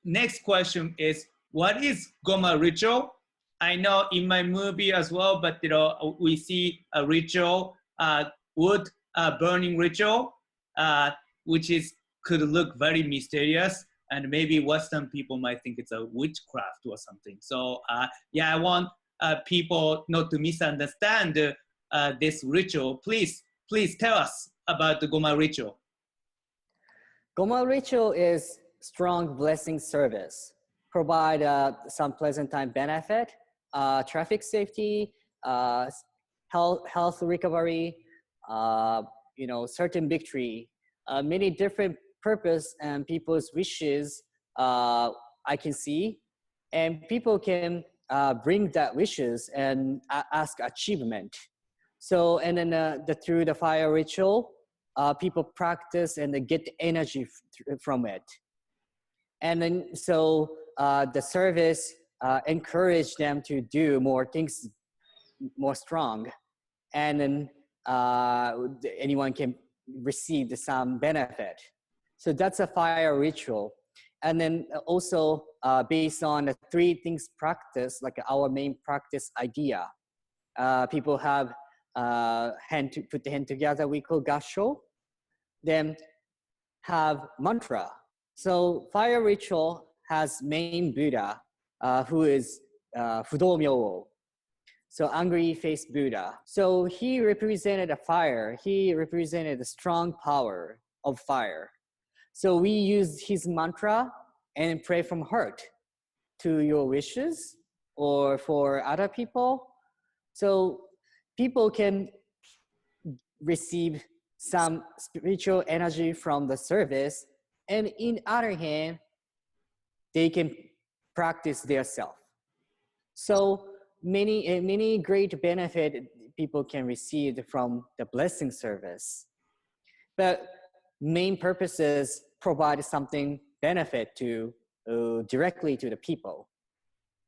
next question is, what is Goma ritual? I know in my movie as well, but we see a ritual, wood burning ritual, which could look very mysterious, and maybe Western people might think it's a witchcraft or something. So I want people not to misunderstand this ritual. Please tell us about the Goma ritual. Goma ritual is strong blessing service. Provide some pleasant time benefit, traffic safety, health recovery, certain victory, many different purpose and people's wishes I can see, and people can bring that wishes and ask achievement. So, and then through the fire ritual, people practice and they get the energy from it. And then so the service encourage them to do more things, more strong, and then anyone can receive some benefit. So that's a fire ritual. And then also based on the 3 things practice, like our main practice idea, people have put the hand together, we call gasho, then have mantra. So fire ritual has main Buddha, who is Fudomyo, so angry face Buddha. So he represented a fire. He represented the strong power of fire. So we use his mantra and pray from heart to your wishes or for other people. So people can receive some spiritual energy from the service, and in other hand, they can practice their self. So many great benefit people can receive from the blessing service. But main purpose is provide something benefit to directly to the people.